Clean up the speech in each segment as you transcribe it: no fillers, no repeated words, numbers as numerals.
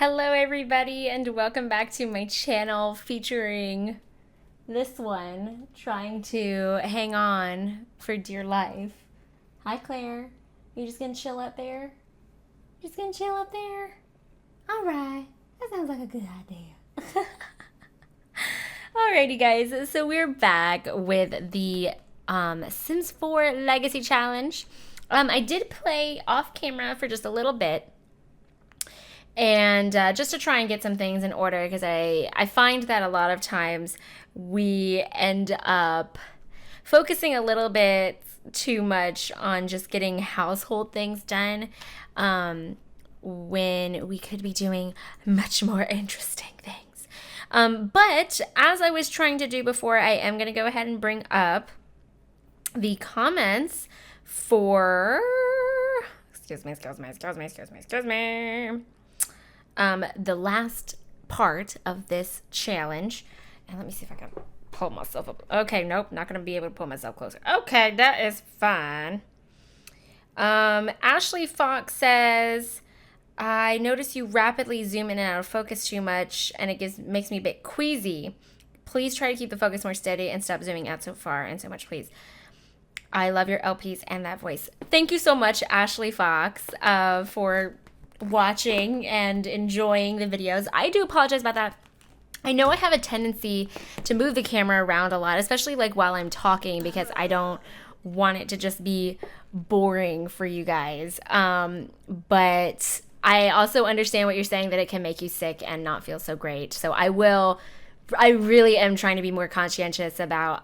Hello everybody and welcome back to my channel featuring this one trying to hang on for dear life. Hi Claire, you just gonna chill up there? Just gonna chill up there? Alright, that sounds like a good idea. Alrighty guys, so we're back with the Sims 4 Legacy Challenge. I did play off camera for just a little bit. And just to try and get some things in order, because I find that a lot of times we end up focusing a little bit too much on just getting household things done when we could be doing much more interesting things. But as I was trying to do before, I am going to go ahead and bring up the comments for... Excuse me. The last part of this challenge. And let me see if I can pull myself up. Okay, nope, not going to be able to pull myself closer. Okay, that is fine. Ashley Fox says, I notice you rapidly zoom in and out of focus too much, and it makes me a bit queasy. Please try to keep the focus more steady and stop zooming out so far and so much, please. I love your LPs and that voice. Thank you so much, Ashley Fox, for watching and enjoying the videos. I do apologize about that. I know I have a tendency to move the camera around a lot, especially like while I'm talking, because I don't want it to just be boring for you guys. But I also understand what you're saying, that it can make you sick and not feel so great. So I really am trying to be more conscientious about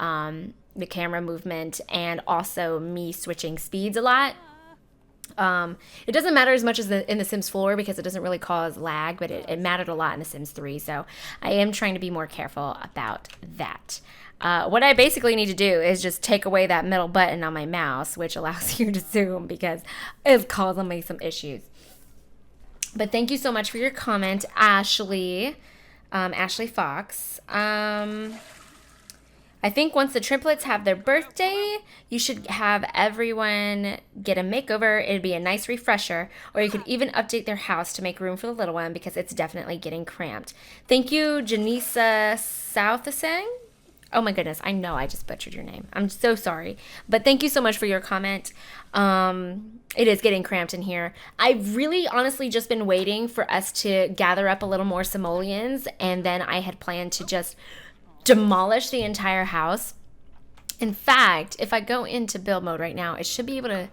the camera movement, and also me switching speeds a lot. It doesn't matter as much as in the Sims 4 because it doesn't really cause lag, but it mattered a lot in the Sims 3. So I am trying to be more careful about that. What I basically need to do is just take away that middle button on my mouse, which allows you to zoom, because it's causing me some issues. But thank you so much for your comment, Ashley. Ashley Fox. I think once the triplets have their birthday, you should have everyone get a makeover. It'd be a nice refresher. Or you could even update their house to make room for the little one, because it's definitely getting cramped. Thank you, Janisa Southaseng. Oh my goodness, I know I just butchered your name. I'm so sorry. But thank you so much for your comment. It is getting cramped in here. I've really honestly just been waiting for us to gather up a little more simoleons, and then I had planned to just demolish the entire house. In fact, if I go into build mode right now, it should be able to...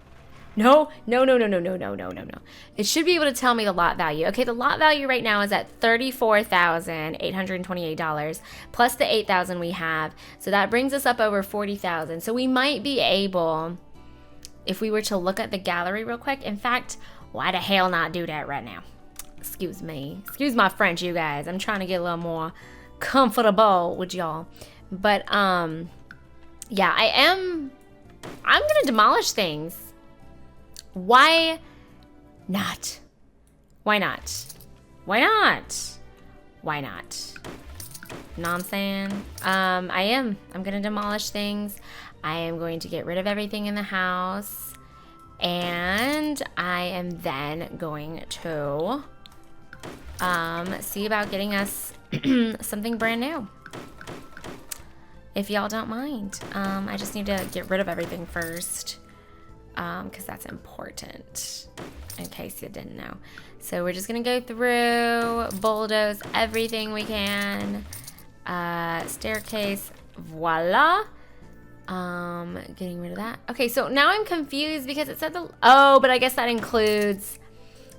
No. It should be able to tell me the lot value. Okay, the lot value right now is at $34,828 plus the $8,000 we have. So that brings us up over $40,000. So we might be able, if we were to look at the gallery real quick. In fact, why the hell not do that right now? Excuse me. Excuse my French, you guys. I'm trying to get a little more comfortable with y'all. But yeah, I'm gonna demolish things. Why not? Why not? Why not? Why not? Know what I'm saying? I'm gonna demolish things. I am going to get rid of everything in the house, and I am then going to see about getting us something brand new, if y'all don't mind. I just need to get rid of everything first, because that's important, in case you didn't know. So we're just gonna go through, bulldoze everything we can. Staircase, voila. Getting rid of that. Okay, so now I'm confused because it said but I guess that includes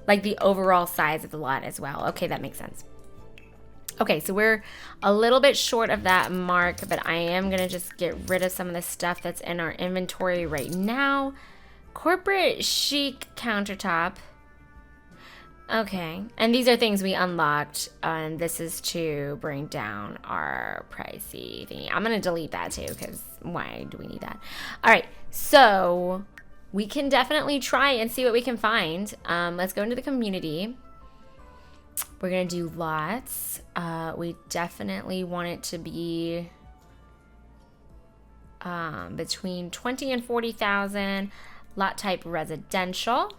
like the overall size of the lot as well. Okay, that makes sense. Okay, so we're a little bit short of that mark, but I am going to just get rid of some of the stuff that's in our inventory right now. Corporate chic countertop. Okay, and these are things we unlocked, and this is to bring down our pricey thingy. I'm going to delete that too, because why do we need that? All right, so we can definitely try and see what we can find. Let's go into the community. We're going to do lots. We definitely want it to be between 20 and 40,000. Lot type residential.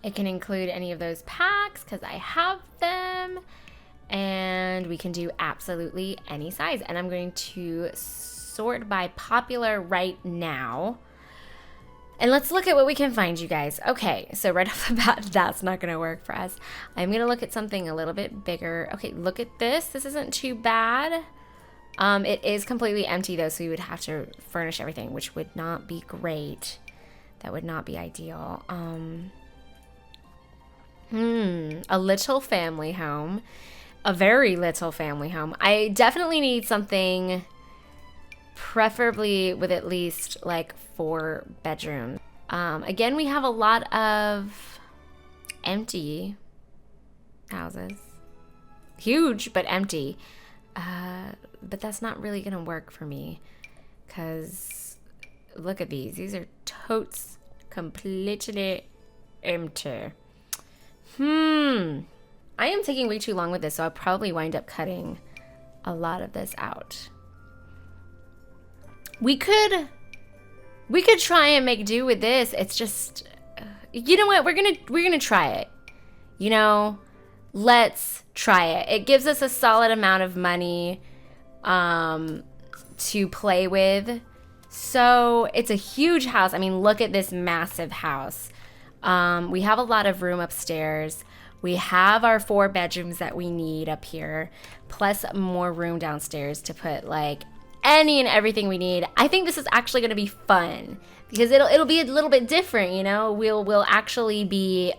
It can include any of those packs because I have them. And we can do absolutely any size. And I'm going to sort by popular right now. And let's look at what we can find, you guys. Okay, so right off the bat, that's not going to work for us. I'm going to look at something a little bit bigger. Okay, look at this. This isn't too bad. It is completely empty, though, so we would have to furnish everything, which would not be great. That would not be ideal. A little family home. A very little family home. I definitely need something preferably with at least like 4 bedrooms. Again, we have a lot of empty houses. Huge, but empty. But that's not really gonna work for me because look at these. These are totes completely empty. I am taking way too long with this, so I'll probably wind up cutting a lot of this out. We could try and make do with this. It's just, you know what? We're gonna try it. You know, let's try it. It gives us a solid amount of money to play with. So it's a huge house. I mean, look at this massive house. We have a lot of room upstairs. We have our 4 bedrooms that we need up here, plus more room downstairs to put like any and everything we need. I think this is actually going to be fun because it'll be a little bit different, you know. We'll actually be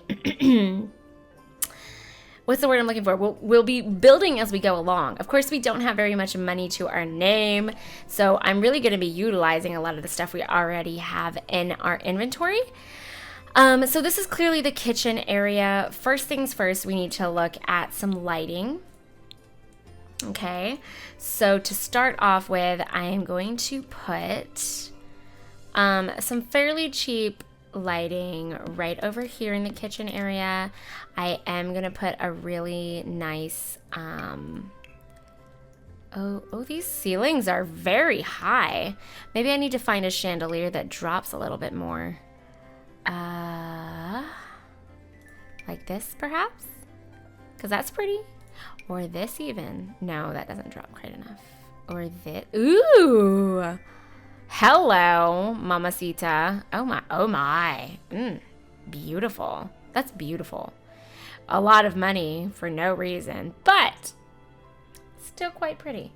what's the word I'm looking for? We'll be building as we go along. Of course, we don't have very much money to our name, so I'm really going to be utilizing a lot of the stuff we already have in our inventory. So this is clearly the kitchen area. First things first, we need to look at some lighting. Okay, so to start off with, I am going to put some fairly cheap lighting right over here in the kitchen area. I am going to put a really nice, oh, these ceilings are very high. Maybe I need to find a chandelier that drops a little bit more. Like this perhaps? Because that's pretty. Or this even. No, that doesn't drop quite enough. Or this. Ooh. Hello, mamacita. Oh my. Beautiful. That's beautiful. A lot of money for no reason, but still quite pretty.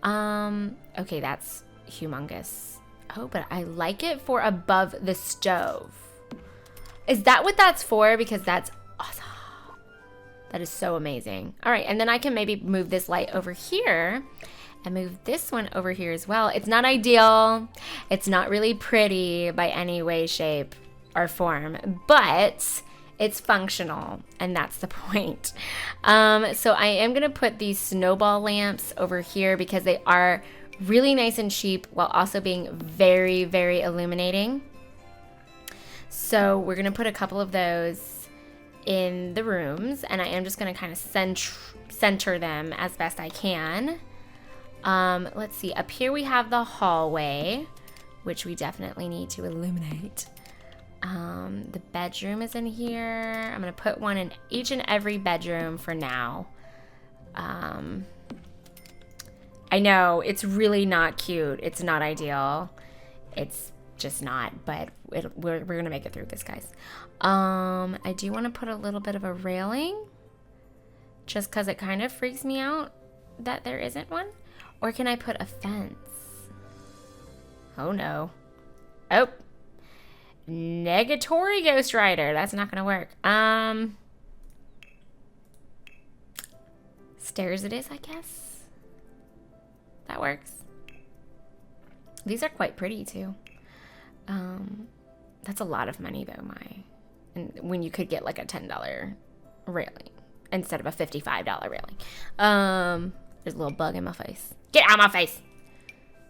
Okay, that's humongous. Oh, but I like it for above the stove. Is that what that's for? Because that's awesome. That is so amazing. All right, and then I can maybe move this light over here and move this one over here as well. It's not ideal. It's not really pretty by any way, shape, or form, but it's functional, and that's the point. So I am gonna put these snowball lamps over here because they are really nice and cheap while also being very, very illuminating. So we're gonna put a couple of those in the rooms, and I am just gonna kind of center them as best I can. Let's see, up here we have the hallway, which we definitely need to illuminate. The bedroom is in here. I'm gonna put one in each and every bedroom for now. I know, it's really not cute. It's not ideal. It's just not, but we're gonna make it through this, guys. I do want to put a little bit of a railing just because it kind of freaks me out that there isn't one. Or can I put a fence? Oh no. Oh, negatory Ghost Rider. That's not gonna work. Stairs it is, I guess. That works. These are quite pretty too. That's a lot of money though, and when you could get like a $10 railing instead of a $55 railing. There's a little bug in my face. Get out of my face.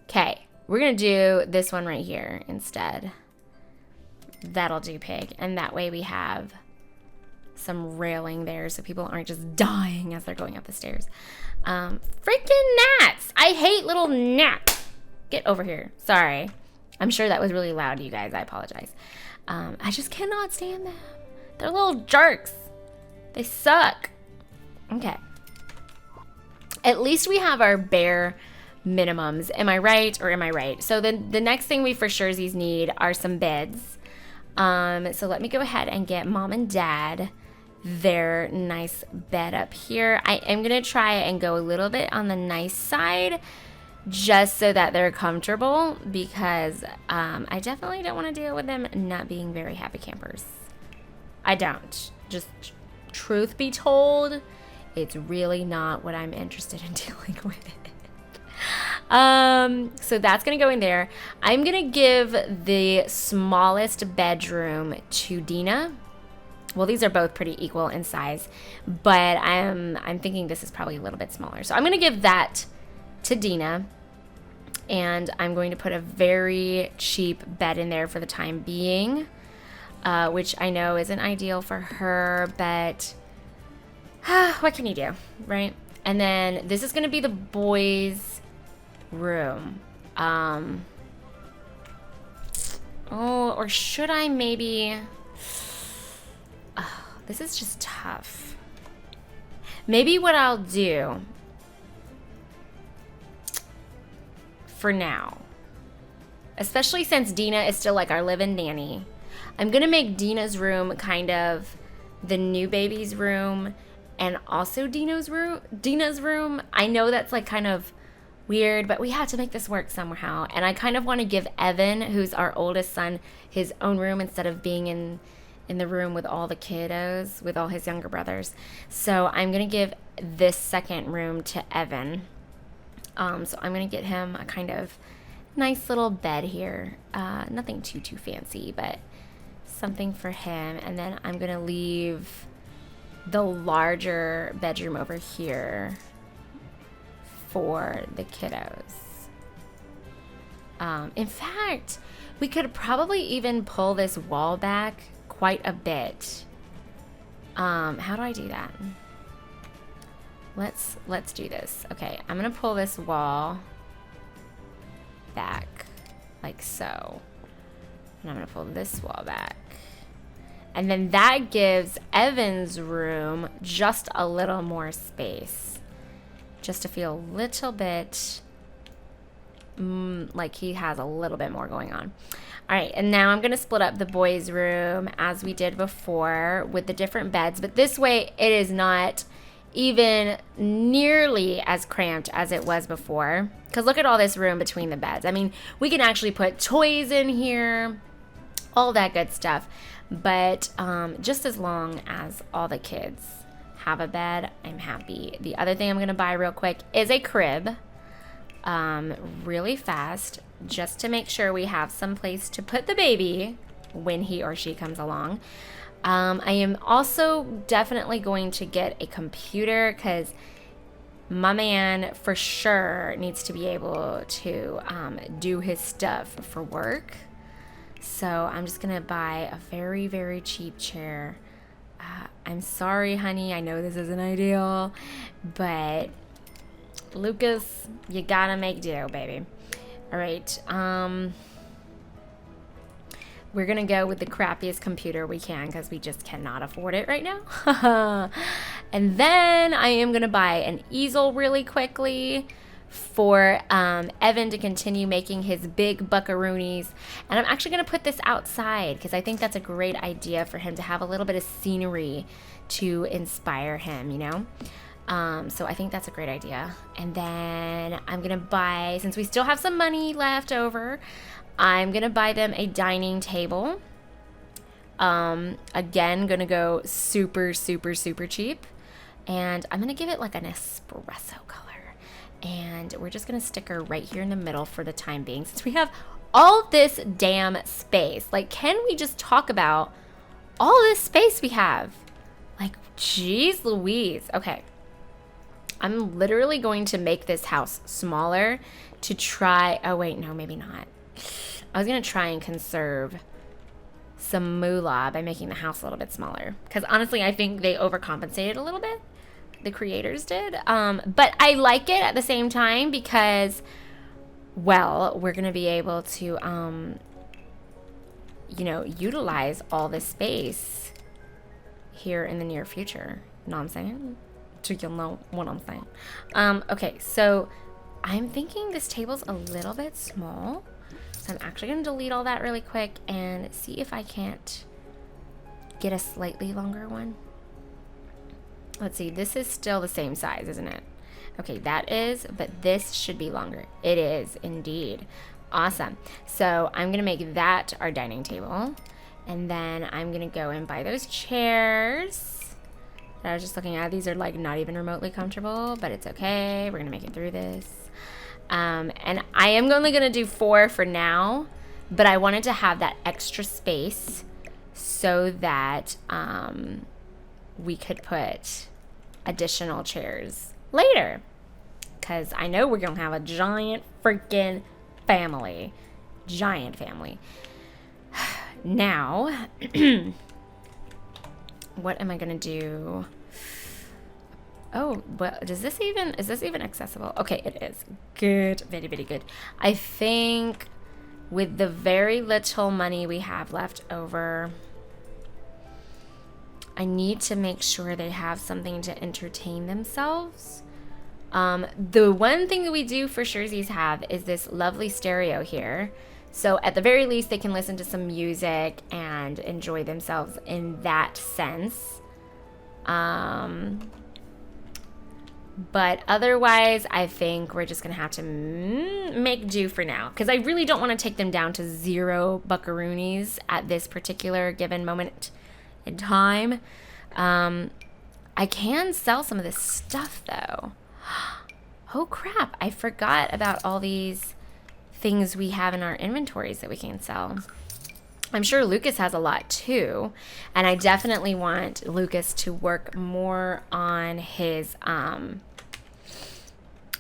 Okay, we're gonna do this one right here instead. That'll do, pig. And that way we have some railing there so people aren't just dying as they're going up the stairs. Freaking gnats! I hate little gnats. Get over here. Sorry. I'm sure that was really loud, you guys. I apologize. I just cannot stand them. They're little jerks. They suck. Okay. At least we have our bare minimums. Am I right or am I right? So the next thing we for surezies need are some beds. So let me go ahead and get mom and dad their nice bed up here. I am going to try and go a little bit on the nice side just so that they're comfortable, because I definitely don't want to deal with them not being very happy campers. I don't. Just truth be told, it's really not what I'm interested in dealing with. So that's going to go in there. I'm going to give the smallest bedroom to Dina. Well, these are both pretty equal in size, but I'm thinking this is probably a little bit smaller. So I'm going to give that to Dina, and I'm going to put a very cheap bed in there for the time being, which I know isn't ideal for her, but what can you do, right? And then this is going to be the boys' room. Or should I maybe... this is just tough. Maybe what I'll do for now, especially since Dina is still like our live-in nanny, I'm gonna make Dina's room kind of the new baby's room and also Dina's room. I know that's like kind of weird, but we have to make this work somehow. And I kind of want to give Evan, who's our oldest son, his own room instead of being in the room with all the kiddos, with all his younger brothers. So I'm going to give this second room to Evan. So I'm going to get him a kind of nice little bed here. Nothing too fancy, but something for him. And then I'm going to leave the larger bedroom over here for the kiddos. In fact, we could probably even pull this wall back quite a bit. How do I do that? Let's do this. Okay, I'm gonna pull this wall back like so, and I'm gonna pull this wall back, and then that gives Evan's room just a little more space, just to feel a little bit like he has a little bit more going on. All right, and now I'm going to split up the boys' room as we did before with the different beds, but this way it is not even nearly as cramped as it was before, because look at all this room between the beds. I mean, we can actually put toys in here, all that good stuff, but just as long as all the kids have a bed, I'm happy. The other thing I'm going to buy real quick is a crib, really fast, just to make sure we have some place to put the baby when he or she comes along. I am also definitely going to get a computer, because my man for sure needs to be able to do his stuff for work. So I'm just going to buy a very, very cheap chair. I'm sorry, honey. I know this isn't ideal, but Lukas, you gotta make do, baby. All right. We're gonna go with the crappiest computer we can, because we just cannot afford it right now. And then I am gonna buy an easel really quickly for Evan to continue making his big buckaroonies. And I'm actually going to put this outside, because I think that's a great idea for him to have a little bit of scenery to inspire him, you know? So I think that's a great idea. And then I'm going to buy, since we still have some money left over, I'm going to buy them a dining table. Again, going to go super, super, super cheap. And I'm going to give it like an espresso color. And we're just going to stick her right here in the middle for the time being, since we have all this damn space. Like, can we just talk about all this space we have? Like, geez Louise. Okay. I'm literally going to make this house smaller to try. Oh, wait, no, maybe not. I was going to try and conserve some moolah by making the house a little bit smaller, because honestly, I think they overcompensated a little bit. The creators did. But I like it at the same time, because, well, we're going to be able to, utilize all this space here in the near future. Know what I'm saying? So you'll know what I'm saying. Okay, so I'm thinking this table's a little bit small. So I'm actually going to delete all that really quick and see if I can't get a slightly longer one. Let's see, this is still the same size, isn't it? Okay, that is, but this should be longer. It is indeed. Awesome. So I'm going to make that our dining table. And then I'm going to go and buy those chairs that I was just looking at. These are like not even remotely comfortable, but it's okay. We're going to make it through this. And I am only going to do 4 for now, but I wanted to have that extra space so that we could put additional chairs later, because I know we're going to have a giant freaking family. Giant family. Now, what am I going to do? Oh, well, is this even accessible? Okay, it is. Good. Very, very good. I think with the very little money we have left over, I need to make sure they have something to entertain themselves. The one thing that we do for surezies have is this lovely stereo here. So at the very least, they can listen to some music and enjoy themselves in that sense. But otherwise, I think we're just going to have to make do for now. Because I really don't want to take them down to 0 buckaroonies at this particular given moment in time. I can sell some of this stuff, though. Oh, crap. I forgot about all these things we have in our inventories that we can sell. I'm sure Lukas has a lot too, and I definitely want Lukas to work more on his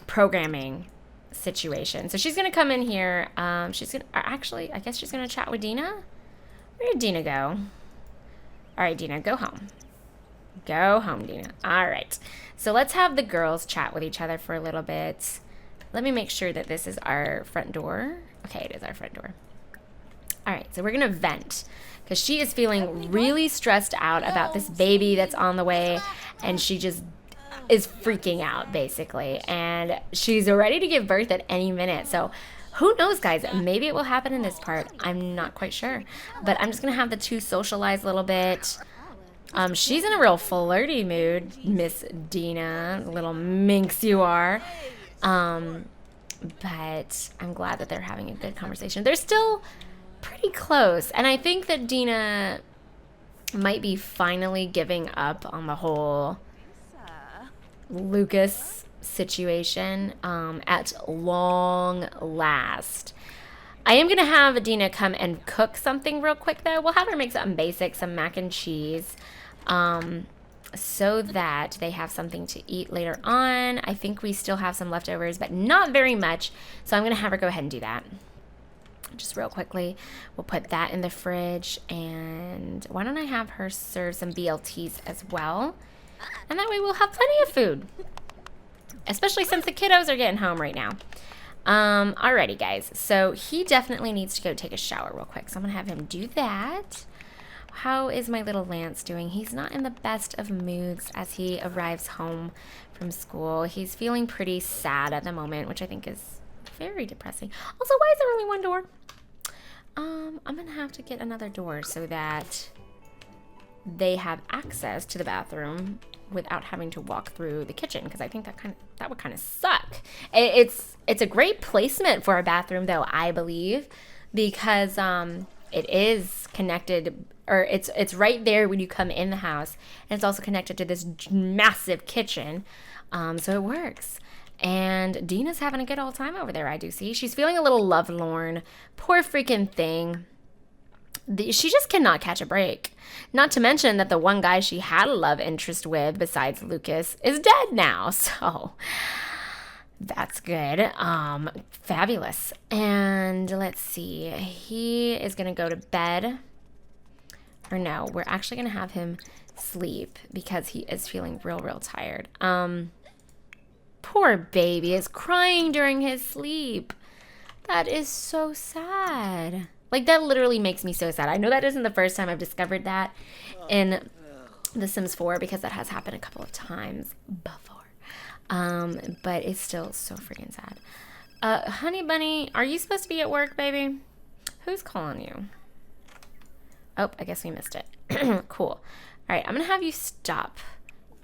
programming situation. So she's gonna come in here. She's gonna actually, I guess she's gonna chat with Dina. Where did Dina go? All right, Dina, go home. Go home, Dina. All right. So let's have the girls chat with each other for a little bit. Let me make sure that this is our front door. Okay, it is our front door. All right, so we're going to vent because she is feeling really stressed out about this baby that's on the way, and she just is freaking out, basically. And she's ready to give birth at any minute. So who knows, guys? Maybe it will happen in this part. I'm not quite sure. But I'm just going to have the two socialize a little bit. She's in a real flirty mood, Miss Dina, little minx you are. But I'm glad that they're having a good conversation. They're still pretty close. And I think that Dina might be finally giving up on the whole Lukas situation at long last. I am going to have Dina come and cook something real quick, though. We'll have her make something basic, some mac and cheese, so that they have something to eat later on. I think we still have some leftovers, but not very much. So I'm going to have her go ahead and do that. Just real quickly, we'll put that in the fridge. And why don't I have her serve some BLTs as well? And that way we'll have plenty of food. Especially since the kiddos are getting home right now. Alrighty, guys. So he definitely needs to go take a shower real quick. So I'm going to have him do that. How is my little Lance doing? He's not in the best of moods as he arrives home from school. He's feeling pretty sad at the moment, which I think is very depressing. Also, why is there only one door? I'm going to have to get another door so that they have access to the bathroom without having to walk through the kitchen, because I think that would kind of suck. It's a great placement for a bathroom, though, I believe, because it is connected, or it's right there when you come in the house, and it's also connected to this massive kitchen, so it works. And Dina's having a good old time over there, I do see. She's feeling a little lovelorn. Poor freaking thing. She just cannot catch a break. Not to mention that the one guy she had a love interest with besides Lukas is dead now. So that's good. Fabulous. And let's see. He is going to go to bed. Or no, we're actually going to have him sleep because he is feeling real tired. Poor baby is crying during his sleep. That is so sad. Like, that literally makes me so sad. I know that isn't the first time I've discovered that in The Sims 4 because that has happened a couple of times before. But it's still so freaking sad. Honey Bunny, are you supposed to be at work, baby? Who's calling you? Oh, I guess we missed it. Cool. All right, I'm going to have you stop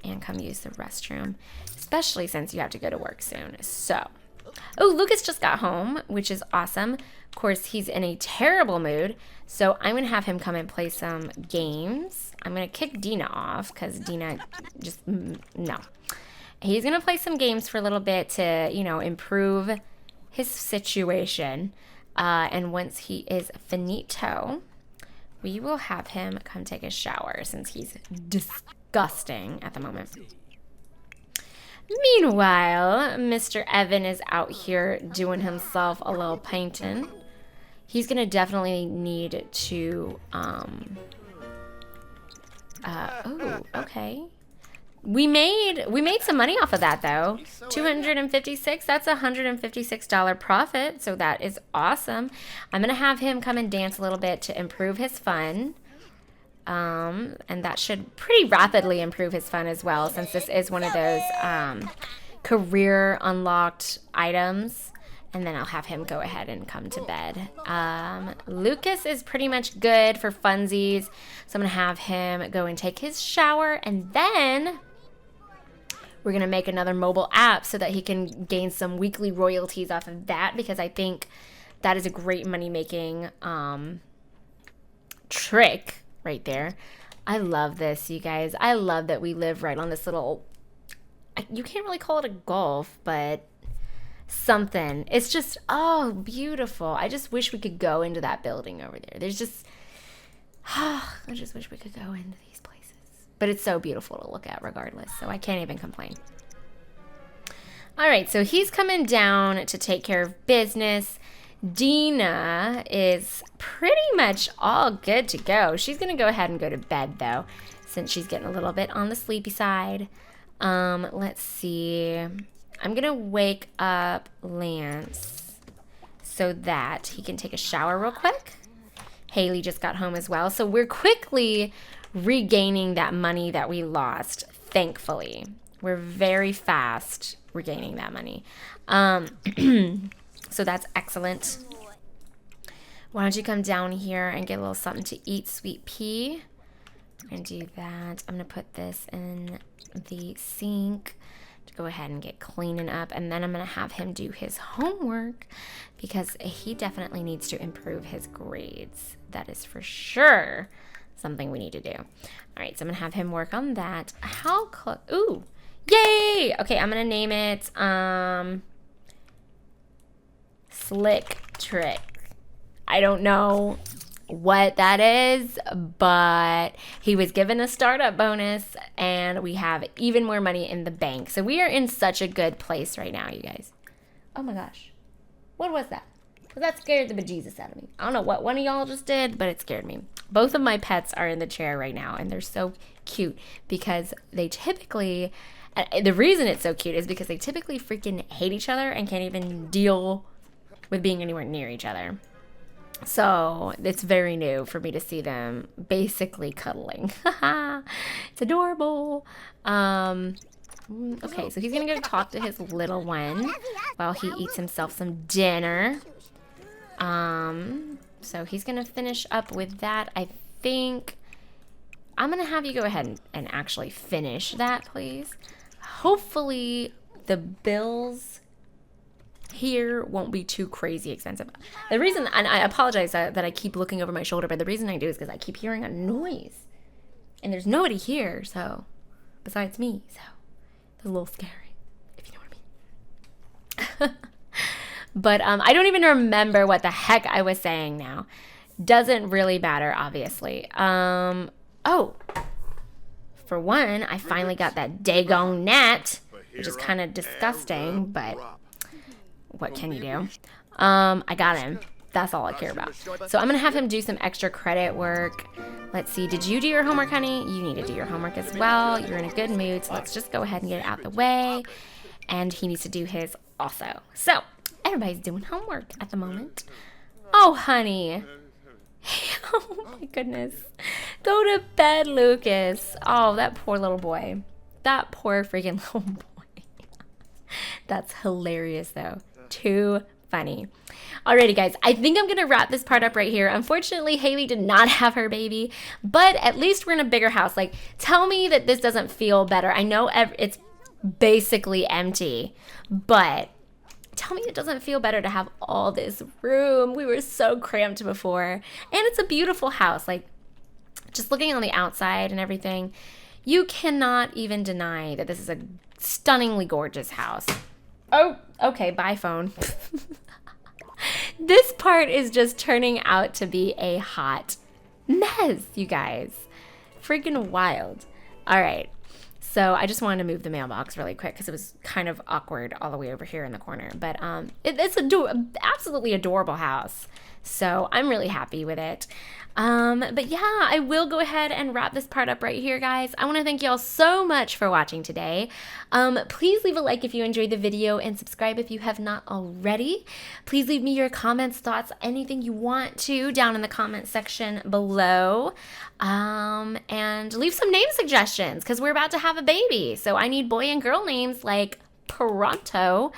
and come use the restroom, especially since you have to go to work soon. So, oh, Lukas just got home, which is awesome. Of course, he's in a terrible mood, so I'm going to have him come and play some games. I'm going to kick Dina off because Dina just, no. He's going to play some games for a little bit to, you know, improve his situation. And once he is finito, we will have him come take a shower since he's disgusting at the moment. Meanwhile, Mr. Evan is out here doing himself a little painting. He's going to definitely need to, oh, okay. We made some money off of that though. 256. That's a $156 profit. So that is awesome. I'm gonna have him come and dance a little bit to improve his fun. And that should pretty rapidly improve his fun as well, since this is one of those career unlocked items. And then I'll have him go ahead and come to bed. Lukas is pretty much good for funsies. So I'm gonna have him go and take his shower, and then we're going to make another mobile app so that he can gain some weekly royalties off of that, because I think that is a great money-making trick right there. I love this, you guys. I love that we live right on this little, you can't really call it a gulf, but something. It's just, oh, beautiful. I just wish we could go into that building over there. There's just, I just wish we could go into these places. But it's so beautiful to look at regardless, so I can't even complain. All right, so he's coming down to take care of business. Dina is pretty much all good to go. She's going to go ahead and go to bed, though, since she's getting a little bit on the sleepy side. Let's see. I'm going to wake up Lance so that he can take a shower real quick. Haylee just got home as well, so we're quickly regaining that money that we lost, thankfully. We're very fast regaining that money. So that's excellent. Why don't you come down here and get a little something to eat, sweet pea? I'm going to do that. I'm going to put this in the sink to go ahead and get cleaning up. And then I'm going to have him do his homework because he definitely needs to improve his grades. That is for sure something we need to do. All right, so I'm gonna have him work on that. How close? Ooh, yay! Okay, I'm gonna name it Slick Trick. I don't know what that is, but he was given a startup bonus and we have even more money in the bank. So we are in such a good place right now, you guys. Oh my gosh, what was that? That scared the bejesus out of me. I don't know what one of y'all just did, but it scared me. Both of my pets are in the chair right now, and they're so cute because they typically, the reason it's so cute is because they typically freaking hate each other and can't even deal with being anywhere near each other. So it's very new for me to see them basically cuddling. It's adorable. Okay, so he's going to go talk to his little one while he eats himself some dinner. So he's going to finish up with that. I think I'm going to have you go ahead and actually finish that, please. Hopefully the bills here won't be too crazy expensive. The reason, and I apologize that I keep looking over my shoulder, but the reason I do is because I keep hearing a noise. And there's nobody here, so, besides me, so it's a little scary, if you know what I mean. But I don't even remember what the heck I was saying now. Doesn't really matter, obviously. Oh, for one, I finally got that daggone gnat, which is kind of disgusting, but what can you do? I got him. That's all I care about. So I'm going to have him do some extra credit work. Let's see. Did you do your homework, honey? You need to do your homework as well. You're in a good mood, so let's just go ahead and get it out the way. And he needs to do his also. So everybody's doing homework at the moment. Oh, honey. Oh my goodness. Go to bed, Lucas. Oh, that poor little boy. That poor freaking little boy. That's hilarious though. Too funny. Alrighty guys, I think I'm gonna wrap this part up right here. Unfortunately, Haylee did not have her baby, but at least we're in a bigger house. Like, tell me that this doesn't feel better. I know it's basically empty, but tell me it doesn't feel better to have all this room. We were so cramped before, and it's a beautiful house. Like, just looking on the outside and everything, you cannot even deny that this is a stunningly gorgeous house. Oh, okay, bye phone. This part is just turning out to be a hot mess, you guys. Freaking wild. All right. So I just wanted to move the mailbox really quick because it was kind of awkward all the way over here in the corner. But it's absolutely adorable house. So I'm really happy with it. But yeah, I will go ahead and wrap this part up right here, guys. I want to thank y'all so much for watching today. Please leave a like if you enjoyed the video and subscribe if you have not already. Please leave me your comments, thoughts, anything you want to down in the comment section below. And leave some name suggestions because we're about to have a baby. So I need boy and girl names like pronto.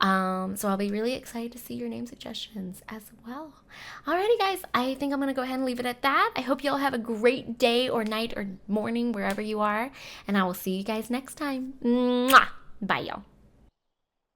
So I'll be really excited to see your name suggestions as well. Alrighty guys, I think I'm gonna go ahead and leave it at that. I hope y'all have a great day or night or morning wherever you are, and I will see you guys next time. Mwah! Bye y'all.